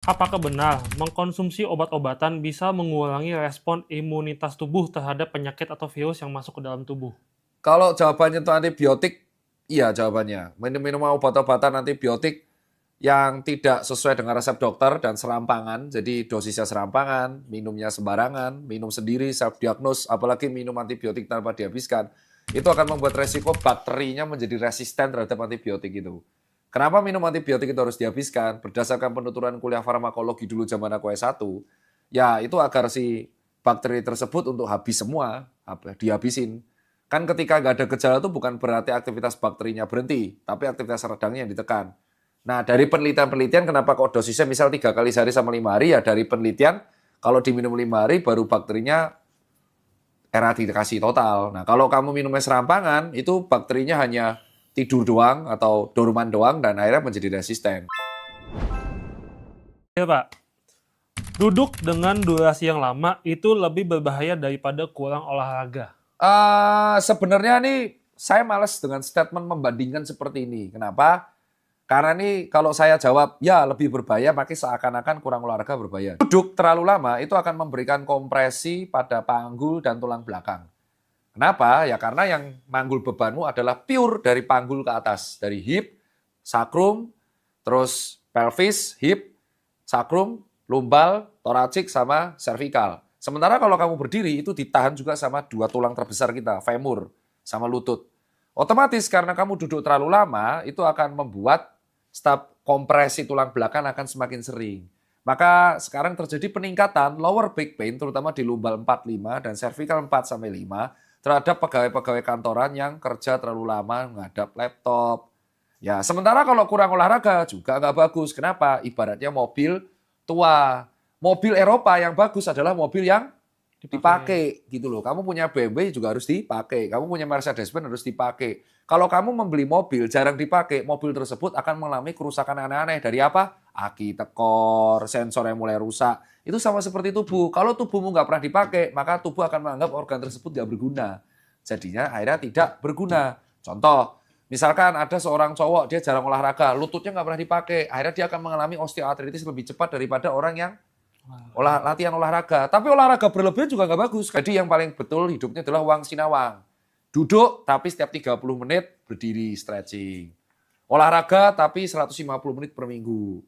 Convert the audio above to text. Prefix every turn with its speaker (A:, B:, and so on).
A: Apakah benar mengkonsumsi obat-obatan bisa mengurangi respon imunitas tubuh terhadap penyakit atau virus yang masuk ke dalam tubuh?
B: Kalau jawabannya itu antibiotik, iya jawabannya. Minum-minum obat-obatan antibiotik yang tidak sesuai dengan resep dokter dan serampangan, jadi dosisnya serampangan, minumnya sembarangan, minum sendiri, self-diagnose, apalagi minum antibiotik tanpa dihabiskan, itu akan membuat resiko bakterinya menjadi resisten terhadap antibiotik itu. Kenapa minum antibiotik itu harus dihabiskan? Berdasarkan penuturan kuliah farmakologi dulu zaman aku S1, ya itu agar si bakteri tersebut untuk habis semua, dihabisin. Kan ketika nggak ada gejala itu bukan berarti aktivitas bakterinya berhenti, tapi aktivitas radangnya yang ditekan. Nah, dari penelitian-penelitian kenapa kok dosisnya misal 3 kali sehari sama 5 hari, ya dari penelitian kalau diminum 5 hari baru bakterinya eradikasi total. Nah, kalau kamu minumnya serampangan, itu bakterinya hanya tidur doang atau dorman doang dan akhirnya menjadi resisten.
A: Ya Pak, duduk dengan durasi yang lama itu lebih berbahaya daripada kurang olahraga.
B: Sebenarnya nih saya males dengan statement membandingkan seperti ini. Kenapa? Karena nih kalau saya jawab ya lebih berbahaya, pakai seakan-akan kurang olahraga berbahaya. Duduk terlalu lama itu akan memberikan kompresi pada panggul dan tulang belakang. Kenapa? Ya karena yang manggul bebanmu adalah pure dari panggul ke atas. Dari hip, sacrum, terus pelvis, hip, sacrum, lumbal, thoracic, sama cervical. Sementara kalau kamu berdiri itu ditahan juga sama dua tulang terbesar kita, femur, sama lutut. Otomatis karena kamu duduk terlalu lama, itu akan membuat staf kompresi tulang belakang akan semakin sering. Maka sekarang terjadi peningkatan lower back pain, terutama di lumbal 4-5 dan cervical 4-5, terhadap pegawai-pegawai kantoran yang kerja terlalu lama menghadap laptop. Ya, sementara kalau kurang olahraga juga nggak bagus. Kenapa? Ibaratnya mobil tua. Mobil Eropa yang bagus adalah mobil yang dipakai gitu loh. Kamu punya BMW juga harus dipakai. Kamu punya Mercedes-Benz harus dipakai. Kalau kamu membeli mobil jarang dipakai, mobil tersebut akan mengalami kerusakan aneh-aneh. Dari apa? Aki tekor, sensor yang mulai rusak. Itu sama seperti tubuh. Kalau tubuhmu nggak pernah dipakai, maka tubuh akan menganggap organ tersebut nggak berguna. Jadinya akhirnya tidak berguna. Contoh, misalkan ada seorang cowok, dia jarang olahraga, lututnya nggak pernah dipakai. Akhirnya dia akan mengalami osteoartritis lebih cepat daripada orang yang latihan olahraga. Tapi olahraga berlebihan juga nggak bagus. Jadi yang paling betul hidupnya adalah wang sinawang. Duduk tapi setiap 30 menit berdiri stretching. Olahraga tapi 150 menit per minggu.